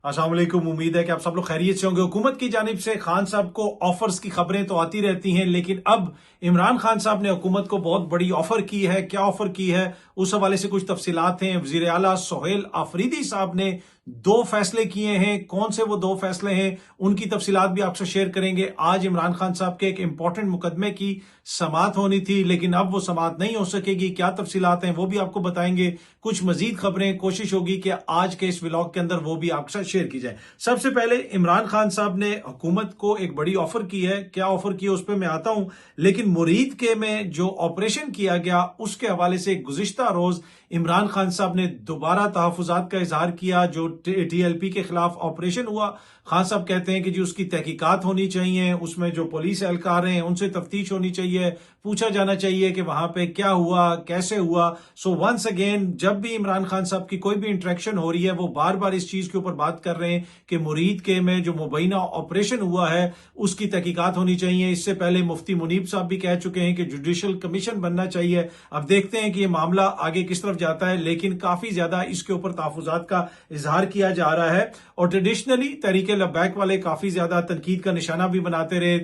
अस्सलाम वालेकुम। उम्मीद है कि आप सब लोग खैरियत से होंगे। हुकूमत की जानिब से खान साहब को ऑफर्स की खबरें तो आती रहती हैं, लेकिन अब इमरान खान साहब ने हुकूमत को बहुत बड़ी ऑफर की है। क्या ऑफर की है उस हवाले से कुछ तफसीलात हैं। वजीर आला सोहेल आफरीदी साहब ने दो फैसले किए हैं। कौन से वो दो फैसले हैं उनकी तफसीलात भी आपसे शेयर करेंगे। आज इमरान खान साहब के एक इंपॉर्टेंट मुकदमे की समाअत होनी थी, लेकिन अब वो समाअत नहीं हो सकेगी। क्या तफसीलात हैं वो भी आपको बताएंगे। कुछ मजीद खबरें कोशिश होगी कि आज के इस व्लॉग के अंदर वो भी आपके साथ शेयर की जाए। सबसे पहले इमरान खान साहब ने हुकूमत को एक बड़ी ऑफर की है। क्या ऑफर की है उस पर मैं आता हूं, लेकिन मुरीद के में जो ऑपरेशन किया गया उसके हवाले से गुज़िश्ता रोज इमरान खान साहब ने दोबारा तहफुजात का इजहार किया। जो TLP के खिलाफ ऑपरेशन हुआ, खान साहब कहते हैं कि जी उसकी तहकीकात होनी चाहिए, उसमें जो पुलिस एहलकार हैं उनसे तफ्तीश होनी चाहिए, पूछा जाना चाहिए कि वहां पे क्या हुआ, कैसे हुआ। सो वंस अगेन जब भी इमरान खान साहब की कोई भी इंटरेक्शन हो रही है वो बार बार इस चीज के ऊपर बात कर रहे हैं कि मुरीद के में जो मुबैना ऑपरेशन हुआ है उसकी तहकीकात होनी चाहिए। इससे पहले मुफ्ती मुनीब साहब भी कह चुके हैं कि जुडिशल कमीशन बनना चाहिए। अब देखते हैं कि ये मामला आगे किस तरफ जाता है, लेकिन काफी ज्यादा इसके ऊपर तहफुजात का इजहार किया जा रहा है। और ट्रेडिशनली तहरीके लब्बैक वाले काफी ज्यादा तनकीद का निशाना भी बनाते रहे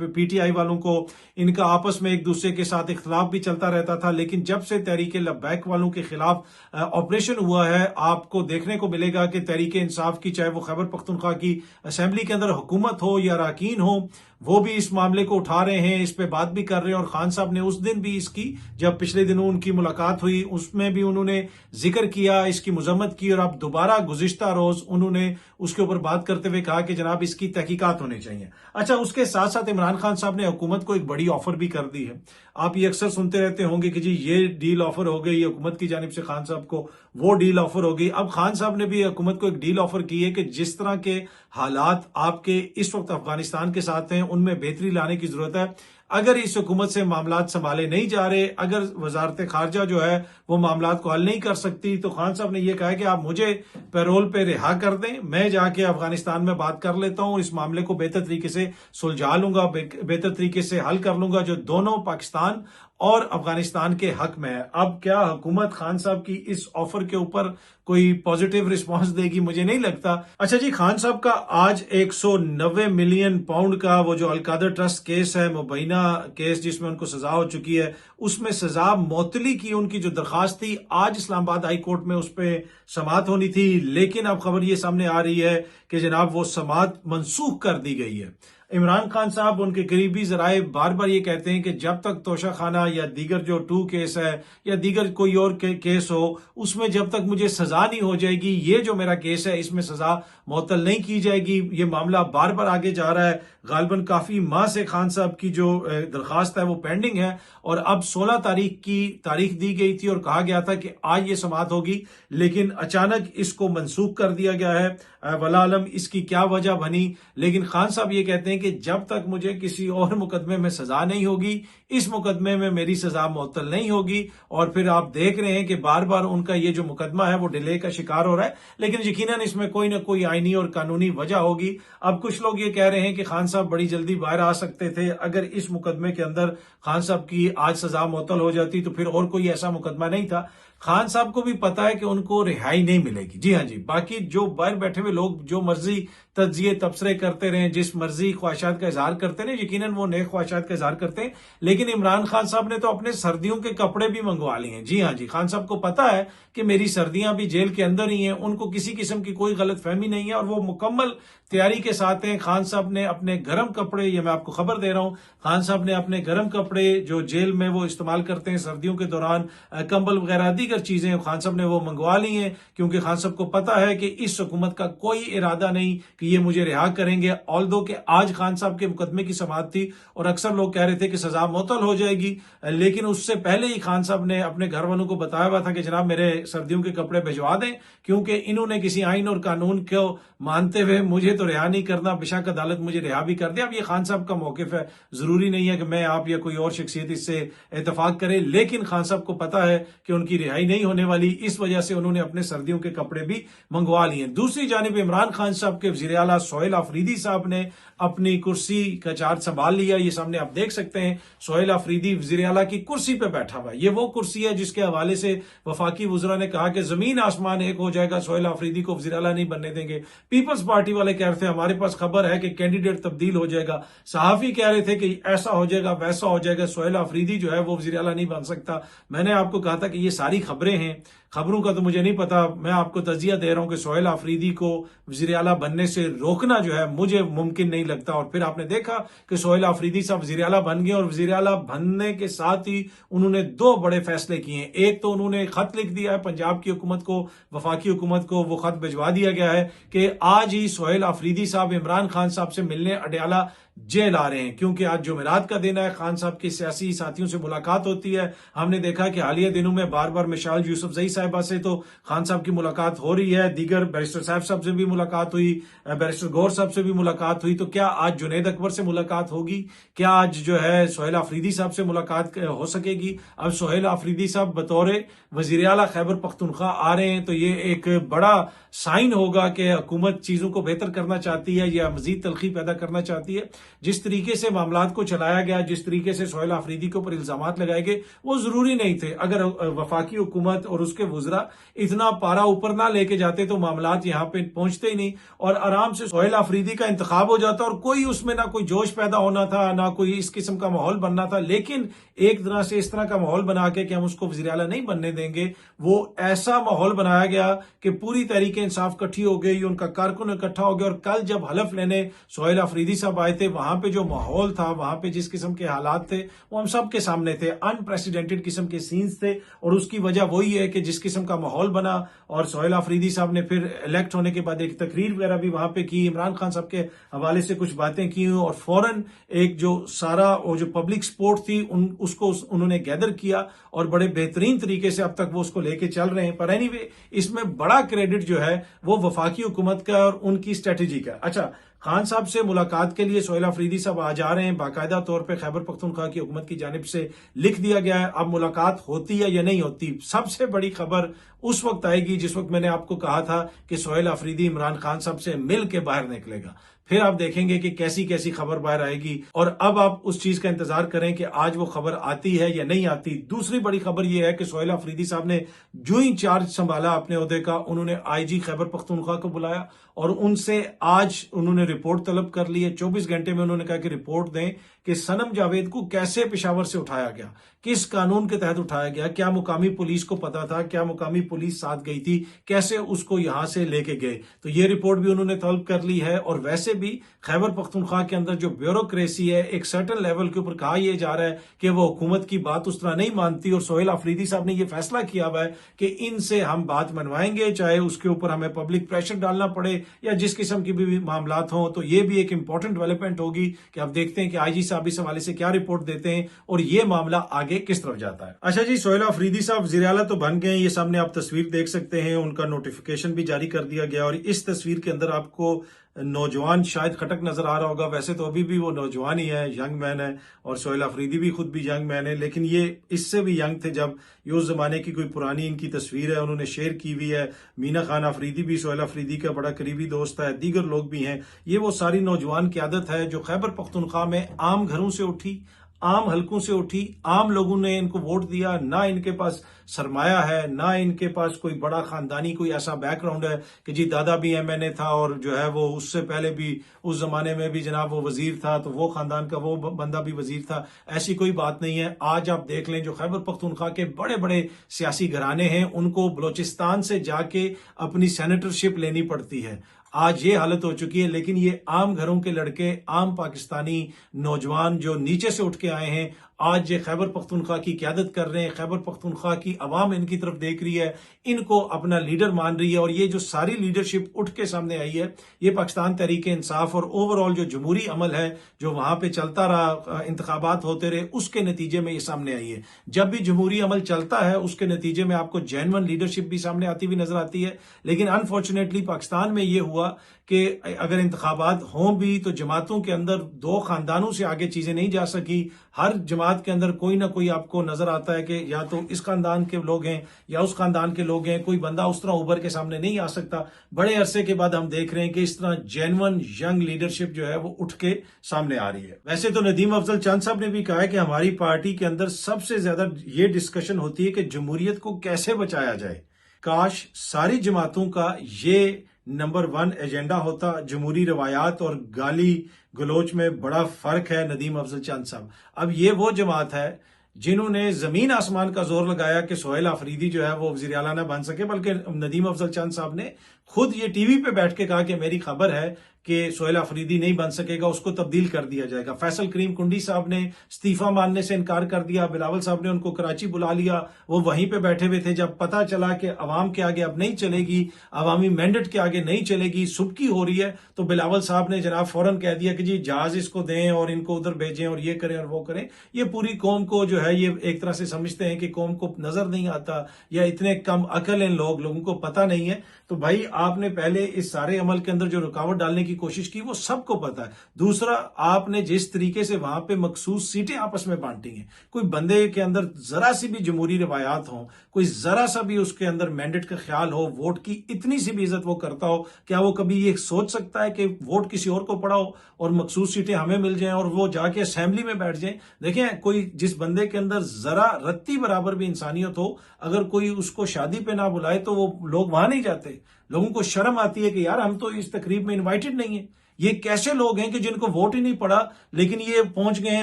PTI वालों को। इनका आपस में एक दूसरे के साथ इख्तलाफ भी चलता रहता था, लेकिन जब से तहरीके लब्बैक वालों के खिलाफ ऑपरेशन हुआ है आपको देखने को मिलेगा कि तहरीके इंसाफ की, चाहे वो खैबर पख्तूनख्वा की असेंबली के अंदर हुकूमत हो या अरकान हो, वो भी इस मामले को उठा रहे हैं, इस पे बात भी कर रहे हैं। और खान साहब ने उस दिन भी इसकी, जब पिछले दिनों उनकी मुलाकात हुई उसमें भी उन्होंने जिक्र किया, इसकी मजम्मत की। और अब दोबारा गुज़िश्ता रोज उन्होंने उसके ऊपर बात करते हुए कहा कि जनाब इसकी तहकीकात होनी चाहिए। अच्छा, उसके साथ साथ इमरान खान साहब ने हुकूमत को एक बड़ी ऑफर भी कर दी है। आप ये अक्सर सुनते रहते होंगे कि जी ये डील ऑफर हो गई, हुकूमत की जानिब से खान साहब को वो डील ऑफर हो गई। अब खान साहब ने भी हुकूमत को एक डील ऑफर की है कि जिस तरह के हालात आपके इस वक्त अफगानिस्तान के साथ हैं उनमें बेहतरी लाने की जरूरत है। अगर इस हुकूमत से मामलात संभाले नहीं जा रहे, अगर वजारत खारजा जो है वो मामलात को हल नहीं कर सकती, तो खान साहब ने यह कहा कि आप मुझे पैरोल पे रिहा कर दें, मैं जाके अफगानिस्तान में बात कर लेता हूं, इस मामले को बेहतर तरीके से सुलझा लूंगा, बेहतर तरीके से हल कर लूंगा जो दोनों पाकिस्तान और अफगानिस्तान के हक में है। अब क्या हुकूमत खान साहब की इस ऑफर के ऊपर कोई पॉजिटिव रिस्पांस देगी? मुझे नहीं लगता। अच्छा जी, खान साहब का आज 190 मिलियन पाउंड का वो जो अलकादर ट्रस्ट केस है, मुबैना केस जिसमें उनको सजा हो चुकी है, उसमें सजा मौतली की उनकी जो दरखास्त थी, आज इस्लामाबाद हाई कोर्ट में उस पर समाअत होनी थी। लेकिन अब खबर ये सामने आ रही है कि जनाब वो समाअत मनसूख कर दी गई है। इमरान खान साहब, उनके करीबी जराए बार बार ये कहते हैं कि जब तक तोशा खाना या दीगर जो 2 केस है या दीगर कोई और केस हो उसमें जब तक मुझे सजा नहीं हो जाएगी, ये जो मेरा केस है इसमें सजा मुअत्तल नहीं की जाएगी। ये मामला बार बार आगे जा रहा है। गालिबन काफी माह से खान साहब की जो दरखास्त है वो पेंडिंग है और अब 16 तारीख की तारीख दी गई थी और कहा गया था कि आज ये समाअत होगी, लेकिन अचानक इसको मनसूख कर दिया गया है। वला आलम इसकी क्या वजह बनी, लेकिन खान साहब ये कहते हैं कि जब तक मुझे किसी और मुकदमे में सजा नहीं होगी, इस मुकदमे में मेरी सजा मुअत्तल नहीं होगी। और फिर आप देख रहे हैं कि बार बार उनका ये जो मुकदमा है वो डिले का शिकार हो रहा है, लेकिन यकीनन इसमें कोई ना कोई आईनी और कानूनी वजह होगी। अब कुछ लोग ये कह रहे हैं कि खान साहब बड़ी जल्दी बाहर आ सकते थे। अगर इस मुकदमे के अंदर खान साहब की आज सजा मुअत्तल हो जाती तो फिर और कोई ऐसा मुकदमा नहीं था। खान साहब को भी पता है कि उनको रिहाई नहीं मिलेगी। जी हाँ जी, बाकी जो बाहर बैठे हुए लोग जो मर्जी तज्जिए तबसरे करते रहे, जिस मर्जी ख्वाहिशात का इजहार करते रहे, यकीनन वो नए ख्वाहिशात का इजहार करते हैं, लेकिन इमरान खान साहब ने तो अपने सर्दियों के कपड़े भी मंगवा लिए हैं। जी हाँ जी, खान साहब को पता है कि मेरी सर्दियां भी जेल के अंदर ही हैं, उनको किसी किस्म की कोई गलत फहमी नहीं है और वो मुकम्मल तैयारी के साथ हैं। खान साहब ने अपने गर्म कपड़े, ये मैं आपको खबर दे रहा हूं, खान साहब ने अपने गर्म कपड़े जो जेल में वो इस्तेमाल करते हैं सर्दियों के दौरान, कंबल वगैरह दीगर चीजें खान साहब ने वो मंगवा ली हैं, क्योंकि खान साहब को पता है कि इस हुकूमत का कोई इरादा नहीं कि ये मुझे रिहा करेंगे। ऑल्दो कि आज खान साहब के मुकदमे की समाअत थी और अक्सर लोग कह रहे थे कि सजा मुअत्तल हो जाएगी, लेकिन उससे पहले ही खान साहब ने अपने घर वालों को बताया हुआ था कि जनाब मेरे सर्दियों के कपड़े भिजवा दें, क्योंकि इन्होंने किसी आइन और कानून को मानते हुए मुझे तो रिहा नहीं करना, बेशक अदालत मुझे रिहा भी कर दे। अब ये खान साहब का मौकिफ है, जरूरी नहीं है कि मैं, आप या कोई और शख्सियत इससे इतफाक करे, लेकिन खान साहब को पता है कि उनकी रिहाई महंगाई नहीं होने वाली, इस वजह से उन्होंने अपने सर्दियों के कपड़े भी मंगवा लिए। दूसरी जानिब इमरान खान साहब के वज़ीर आला सोहेल आफरीदी साहब ने अपनी कुर्सी का चार्ज संभाल लिया। ये सामने आप देख सकते हैं, सोहेल आफरीदी वज़ीर आला की कुर्सी पे बैठा हुआ है। ये वो कुर्सी है जिसके हवाले से वफाकी वज़रा ने कहा कि जमीन आसमान एक हो जाएगा, सोहेल आफरीदी को वज़ीर आला नहीं बनने देंगे। पीपल्स पार्टी वाले कह रहे थे हमारे पास खबर है कि कैंडिडेट तब्दील हो जाएगा। सहाफी कह रहे थे कि ऐसा हो जाएगा वैसा हो जाएगा, सोहेल आफरीदी जो है वो वज़ीर आला नहीं बन सकता। मैंने आपको कहा था कि ये सारी खबरें हैं, खबरों का तो मुझे नहीं पता। मैं आपको तजिया दे रहा हूं कि सोहेल आफरीदी को वज़ीर आला बनने से रोकना जो है मुझे मुमकिन नहीं लगता। और फिर आपने देखा कि सोहेल आफरीदी साहब वज़ीर आला बन गए और वज़ीर आला बनने के साथ ही उन्होंने दो बड़े फैसले किए हैं। एक तो उन्होंने खत लिख दिया है पंजाब की हुकूमत को, वफाकी हुकूमत को वो खत भिजवा दिया गया है कि आज ही सोहेल आफरीदी साहब इमरान खान साहब से मिलने अडयाला जेल आ रहे हैं, क्योंकि आज जुमेरात का दिन है। खान साहब के सियासी साथियों से मुलाकात होती है। हमने देखा कि हालिया दिनों में बार बार मिसाल यूसुफजई साहिबा से तो खान साहब की मुलाकात हो रही है, दीगर बैरिस्टर साहब से भी मुलाकात हुई, बैरिस्टर गौर साहब से भी मुलाकात हुई। तो क्या आज जुनैद अकबर से मुलाकात होगी? क्या आज जो है सोहेल आफरीदी साहब से मुलाकात हो सकेगी? अब सोहेल आफरीदी साहब बतौर वज़ीर आला खैबर पख्तूनख्वा आ रहे हैं, तो ये एक बड़ा साइन होगा कि हुकूमत चीजों को बेहतर करना चाहती है या मजीद तलखी पैदा करना चाहती है। जिस तरीके से मामलात को चलाया गया, जिस तरीके से सोहेल आफरीदी के ऊपर इल्जामात लगाए गए, वो जरूरी नहीं थे। अगर वफाकी हुकूमत और उसके वुज़रा इतना पारा ऊपर ना लेके जाते तो मामलात यहाँ पे पहुंचते ही नहीं और आराम से सोहेल आफरीदी का इंतखाब हो जाता और कोई उसमें ना कोई जोश पैदा होना था, ना कोई इस किस्म का माहौल बनना था। लेकिन एक तरह से इस तरह का माहौल बना के कि हम उसको वज़ीर आला नहीं बनने देंगे, वो ऐसा माहौल बनाया गया कि पूरी तहरीक इंसाफ इकट्ठी हो गई, उनका कारकुन इकट्ठा हो गया। और कल जब हलफ लेने सोहेल आफरीदी साहब आए थे, वहां पे जो माहौल था, वहां पे जिस किस्म के हालात थे, वो हम सब के सामने थे। अनप्रेसिडेंटेड किस्म के सीन्स थे और उसकी वजह वही है कि जिस किस्म का माहौल बना। और सोहेल आफरीदी साहब ने फिर इलेक्ट होने के बाद एक तकरीर वगैरह भी वहां पे की, इमरान खान साहब के हवाले से कुछ बातें की और फौरन एक जो सारा वो जो पब्लिक सपोर्ट थी उसको उन्होंने गैदर किया और बड़े बेहतरीन तरीके से अब तक वो उसको लेके चल रहे हैं। पर एनीवे, इसमें बड़ा क्रेडिट जो है वो वफाकी हुकूमत का और उनकी स्ट्रेटेजी का। अच्छा, खान साहब से मुलाकात के लिए सोहेल आफरीदी साहब आज आ रहे हैं, बाकायदा तौर पे खैबर पख्तूनख्वा की हुकूमत की जानिब से लिख दिया गया है। अब मुलाकात होती है या नहीं होती, सबसे बड़ी खबर उस वक्त आएगी जिस वक्त मैंने आपको कहा था कि सोहेल आफरीदी इमरान खान साहब से मिल के बाहर निकलेगा। फिर आप देखेंगे कि कैसी कैसी खबर बाहर आएगी और अब आप उस चीज का इंतजार करें कि आज वो खबर आती है या नहीं आती। दूसरी बड़ी खबर यह है कि सोहेल आफरीदी साहब ने जो ही चार्ज संभाला अपने ओहदे का, उन्होंने आईजी खैबर पख्तूनख्वा को बुलाया और उनसे आज उन्होंने रिपोर्ट तलब कर ली है। 24 घंटे में उन्होंने कहा कि रिपोर्ट दें कि सनम जावेद को कैसे पेशावर से उठाया गया, किस कानून के तहत उठाया गया, क्या मुकामी पुलिस को पता था, क्या मुकामी पुलिस साथ गई थी, कैसे उसको यहां से लेके गए। तो ये रिपोर्ट भी उन्होंने तलब कर ली है। और वैसे भी खैबर पख्तूनख्वा के अंदर जो ब्यूरोक्रेसी है, एक सर्टन लेवल के ऊपर कहा यह जा रहा है कि वो हुकूमत की बात उस तरह नहीं मानती और सोहेल आफरीदी साहब ने यह फैसला किया हुआ है कि इनसे हम बात मनवाएंगे, चाहे उसके ऊपर हमें पब्लिक प्रेशर डालना पड़े या जिस किस्म की भी मामलात हों। तो ये भी एक इंपॉर्टेंट डेवलपमेंट होगी कि आप देखते हैं कि आईजी साहब इस हवाले से क्या रिपोर्ट देते हैं और ये मामला आगे किस तरफ जाता है। अच्छा जी, सोहेल आफरीदी साहब वज़ीर आला तो बन गए, ये सामने आप तस्वीर देख सकते हैं, उनका नोटिफिकेशन भी जारी कर दिया गया और इस तस्वीर के अंदर आपको नौजवान शायद खटक नजर आ रहा होगा। वैसे तो अभी भी वो नौजवान ही है, यंग मैन है और सोहेल आफरीदी भी खुद भी यंग मैन है, लेकिन ये इससे भी यंग थे जब ये उस जमाने की कोई पुरानी इनकी तस्वीर है उन्होंने शेयर की हुई है। मीना खान आफरीदी भी सोहेल आफरीदी का बड़ा करीबी दोस्त है, दीगर लोग भी हैं। ये वो सारी नौजवान क़यादत है जो खैबर पख्तूनख्वा में आम घरों से उठी, आम हलकों से उठी, आम लोगों ने इनको वोट दिया। ना इनके पास सरमाया है, ना इनके पास कोई बड़ा खानदानी कोई ऐसा बैकग्राउंड है कि जी दादा भी एमएनए था और जो है वो उससे पहले भी उस जमाने में भी जनाब वो वजीर था, तो वो खानदान का वो बंदा भी वजीर था। ऐसी कोई बात नहीं है। आज आप देख लें जो खैबर पख्तूनख्वा के बड़े बड़े सियासी घराने हैं, उनको बलोचिस्तान से जाके अपनी सेनेटरशिप लेनी पड़ती है। आज ये हालत हो चुकी है। लेकिन ये आम घरों के लड़के, आम पाकिस्तानी नौजवान जो नीचे से उठ के आए हैं, आज ये खैबर पख्तूनख्वा की क़यादत कर रहे हैं। खैबर पख्तूनख्वा की आवाम इनकी तरफ देख रही है, इनको अपना लीडर मान रही है और ये जो सारी लीडरशिप उठ के सामने आई है, ये पाकिस्तान तहरीक इंसाफ और ओवरऑल जो जमहूरी अमल है जो वहां पे चलता रहा, इंतखाबात होते रहे, उसके नतीजे में ये सामने आई है। जब भी जमहूरी अमल चलता है उसके नतीजे में आपको जेन्युइन लीडरशिप भी सामने आती हुई नजर आती है। लेकिन अनफॉर्चुनेटली पाकिस्तान में ये हुआ कि अगर इंतखाबात हों भी तो जमातों के अंदर दो खानदानों से आगे चीजें नहीं जा सकी। हर जमात जमात के अंदर कोई ना कोई आपको नजर आता है कि या तो इस खानदान के लोग हैं या उस खानदान के लोग हैं, कोई बंदा उस तरह उभर के सामने नहीं आ सकता। बड़े अरसे के बाद हम देख रहे हैं कि इस तरह जेन्युइन यंग लीडरशिप जो है वो उठ के सामने आ रही है। वैसे तो नदीम अफजल चंद साहब ने भी कहा है कि हमारी पार्टी के अंदर सबसे ज्यादा ये डिस्कशन होती है कि जमहूरियत को कैसे बचाया जाए। काश सारी जमातों का ये नंबर 1 एजेंडा होता। जमहूरी रवायात और गाली गलोच में बड़ा फर्क है नदीम अफजल चंद साहब। अब ये वो जमात है जिन्होंने जमीन आसमान का जोर लगाया कि सोहेल आफरीदी जो है वो वजीर आला ना बन सके, बल्कि नदीम अफजल चंद साहब ने खुद ये टीवी पे बैठ के कहा कि मेरी खबर है कि सोहेल आफरीदी नहीं बन सकेगा, उसको तब्दील कर दिया जाएगा। फैसल करीम कुंडी साहब ने इस्तीफा मानने से इनकार कर दिया। बिलावल साहब ने उनको कराची बुला लिया, वो वहीं पे बैठे हुए थे। जब पता चला कि अवाम के आगे अब नहीं चलेगी, अवामी मैंडेट के आगे नहीं चलेगी, सुबकी हो रही है, तो बिलावल साहब ने जनाब फौरन कह दिया कि जी जहाज इसको दें और इनको उधर भेजें और ये करें और वो करें। ये पूरी कौम को जो है ये एक तरह से समझते हैं कि कौम को नजर नहीं आता या इतने कम अकल हैं लोगों को पता नहीं है। तो भाई आपने पहले इस सारे अमल के अंदर जो रुकावट डालने की कोशिश की वो सबको पता है। दूसरा, आपने जिस तरीके से वहां पे मखसूस सीटें आपस में बांटी हैं, कोई बंदे के अंदर जरा सी भी जमहूरी रवायात हो, कोई जरा सा भी उसके अंदर मैंडेट का ख्याल हो, वोट की इतनी सी भी इज्जत वो करता हो, क्या वो कभी ये सोच सकता है कि वोट किसी और को पड़ा हो और मखसूस सीटें हमें मिल जाएं और वो जाके असेंबली में बैठ जाएं? देखें, कोई जिस बंदे के अंदर जरा रत्ती बराबर भी इंसानियत हो, अगर कोई उसको शादी पे ना बुलाए तो वो लोग वहां नहीं जाते। लोगों को शर्म आती है कि यार हम तो इस तकरीब में इनवाइटेड नहीं है। ये कैसे लोग हैं कि जिनको वोट ही नहीं पड़ा लेकिन ये पहुंच गए हैं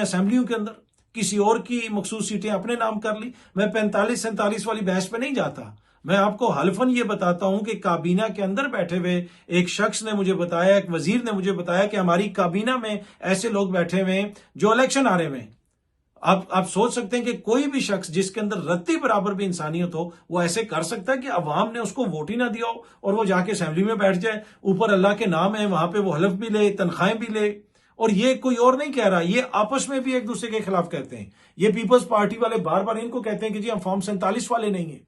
असेंबलियों के अंदर, किसी और की मखसूस सीटें अपने नाम कर ली। मैं 45-47 वाली बहस पे नहीं जाता, मैं आपको हल्फन ये बताता हूं कि काबीना के अंदर बैठे हुए एक शख्स ने मुझे बताया, एक वजीर ने मुझे बताया कि हमारी काबीना में ऐसे लोग बैठे हुए हैं जो इलेक्शन आ रहे हैं। आप सोच सकते हैं कि कोई भी शख्स जिसके अंदर रत्ती बराबर भी इंसानियत हो वो ऐसे कर सकता है कि अवाम ने उसको वोट ही ना दिया हो और वो जाके असेंबली में बैठ जाए, ऊपर अल्लाह के नाम है, वहां पे वो हलफ भी ले, तनख्वाहें भी ले। और ये कोई और नहीं कह रहा, ये आपस में भी एक दूसरे के खिलाफ कहते हैं। ये पीपल्स पार्टी वाले बार बार इनको कहते हैं कि जी हम फॉर्म 47 वाले नहीं है,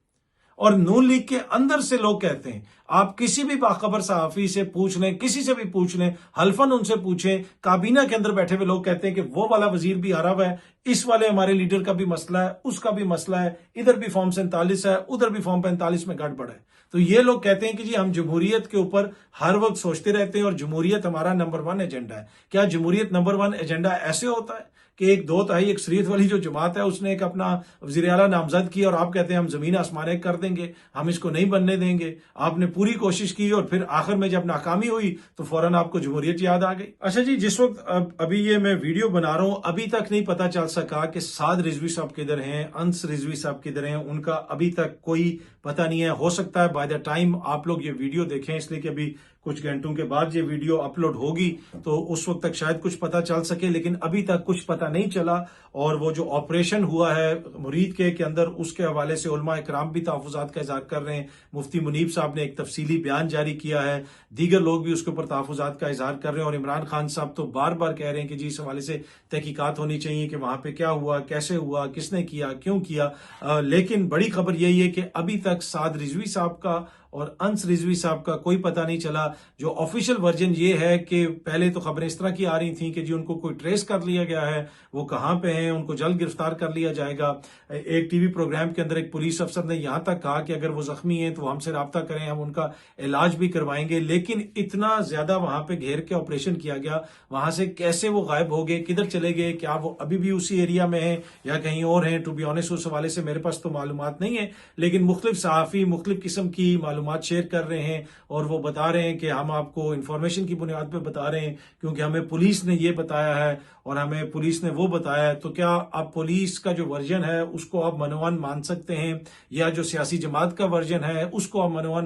और नून लीग के अंदर से लोग कहते हैं। आप किसी भी बाखबर सहाफी से पूछ लें, किसी से भी पूछ लें, हल्फन उनसे पूछें, काबीना के अंदर बैठे हुए लोग कहते हैं कि वो वाला वजीर भी हरा हुआ है, इस वाले हमारे लीडर का भी मसला है, उसका भी मसला है, इधर भी फॉर्म 47 है, उधर भी फॉर्म 45 में गड़बड़ है। तो ये लोग कहते हैं कि जी हम जमहूरियत के ऊपर हर वक्त सोचते रहते हैं और जमहूरियत हमारा नंबर 1 एजेंडा है। क्या जमहूरियत नंबर 1 एजेंडा ऐसे होता है कि एक 2/3 अक्सरियत वाली जो जमात है उसने एक अपना वजीर आला नामजद किया और आप कहते हैं हम जमीन आसमान एक कर देंगे, हम इसको नहीं बनने देंगे? आपने पूरी कोशिश की और फिर आखिर में जब नाकामी हुई तो फौरन आपको जमहूरियत याद आ गई। अच्छा जी, जिस वक्त अभी ये मैं वीडियो बना रहा हूं अभी तक नहीं पता चल सका कि साद रिजवी साहब किधर हैं, अंस रिजवी साहब किधर हैं, उनका अभी तक कोई पता नहीं है। हो सकता है बाय द टाइम आप लोग ये वीडियो देखें, इसलिए कि अभी कुछ घंटों के बाद ये वीडियो अपलोड होगी तो उस वक्त तक शायद कुछ पता चल सके, लेकिन अभी तक कुछ पता नहीं चला। और वो जो ऑपरेशन हुआ है मुरीद के अंदर, उसके हवाले से उलमा इकराम भी तहफ़्फ़ुज़ात का इज़हार कर रहे हैं। मुफ्ती मुनीब साहब ने एक तफसीली बयान जारी किया है, दीगर लोग भी उसके ऊपर तहफ़्फ़ुज़ात का इज़हार कर रहे हैं। और इमरान खान साहब तो बार बार कह रहे हैं कि जी इस हवाले से तहकीकात होनी चाहिए कि वहां पे क्या हुआ, कैसे हुआ, किसने किया, क्यों किया। लेकिन बड़ी खबर यही है कि अभी तक साद रिजवी साहब का और अंस रिजवी साहब का कोई पता नहीं चला। जो ऑफिशियल वर्जन ये है कि पहले तो खबरें इस तरह की आ रही थी कि जी उनको कोई ट्रेस कर लिया गया है, वो कहां पे हैं, उनको जल्द गिरफ्तार कर लिया जाएगा। एक टीवी प्रोग्राम के अंदर एक पुलिस अफसर ने यहां तक कहा कि अगर वो जख्मी हैं तो हमसे राब्ता करें, हम उनका इलाज भी करवाएंगे। लेकिन इतना ज्यादा वहां पे घेर के ऑपरेशन किया गया, वहां से कैसे वो गायब हो गए, किधर चले गए, क्या वो अभी भी उसी एरिया में है या कहीं और है, टू बी ऑनेस्ट उस हवाले से मेरे पास तो मालूमात नहीं है। लेकिन मुख्तलिफ सहाफी मुख्तलिफ किस्म की मालूमात शेयर कर रहे हैं और वो बता रहे हैं कि हम आपको इंफॉर्मेशन की बुनियाद पे बता रहे हैं क्योंकि हमें पुलिस ने ये बताया है और हमें पुलिस ने वो बताया है। तो क्या आप पुलिस का जो वर्जन है उसको आप मनोवन मान सकते हैं, या जो सियासी जमात का वर्जन है उसको आप मनोवन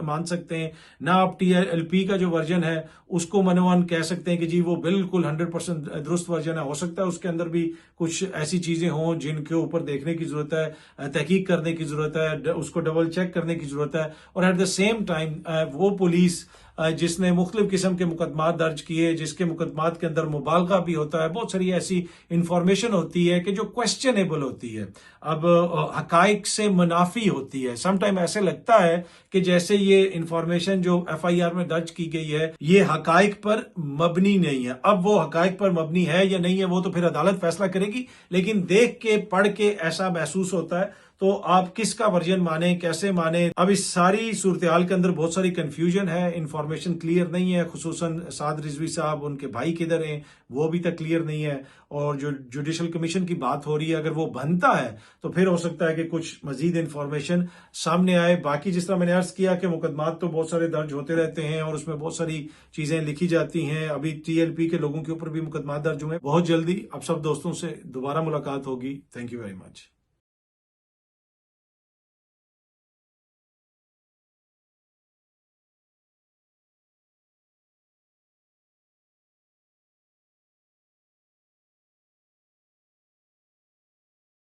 मान सकते हैं? ना आप TLP का जो वर्जन है उसको मनोवन कह सकते हैं कि जी वो बिल्कुल 100% दुरुस्त वर्जन है। हो सकता है उसके अंदर भी कुछ ऐसी चीजें हों जिनके ऊपर देखने की जरूरत है, तहकीक करने की जरूरत है, उसको डबल चेक करने की जरूरत है। और एट द सेम टाइम वो पुलिस जिसने मुख्तलिफ किस्म के मुकदमा दर्ज किए, जिसके मुकदमात के अंदर मुबालगा भी होता है, बहुत सारी ऐसी इंफॉर्मेशन होती है कि जो क्वेश्चनेबल होती है, अब हकाइक से मुनाफी होती है। समटाइम ऐसे लगता है कि जैसे ये इंफॉर्मेशन जो FIR में दर्ज की गई है ये हकाइक पर मबनी नहीं है। अब वो हकाइक पर मबनी है या नहीं है वो तो फिर अदालत फैसला करेगी, लेकिन देख के पढ़ के ऐसा महसूस होता है। तो आप किसका वर्जन माने, कैसे माने? अब इस सारी सूरत हाल के अंदर बहुत सारी कंफ्यूजन है, इंफॉर्मेशन क्लियर नहीं है। खुसूसन साद रिजवी साहब, उनके भाई किधर हैं वो अभी तक क्लियर नहीं है। और जो जुडिशल कमीशन की बात हो रही है, अगर वो बनता है तो फिर हो सकता है कि कुछ मजीद इंफॉर्मेशन सामने आए। बाकी जिस तरह मैंने अर्ज किया कि मुकदमात तो बहुत सारे दर्ज होते रहते हैं और उसमें बहुत सारी चीजें लिखी जाती हैं। अभी TLP के लोगों के ऊपर भी मुकदमा दर्ज हुए। बहुत जल्दी अब सब दोस्तों से दोबारा मुलाकात होगी। Thank you very much.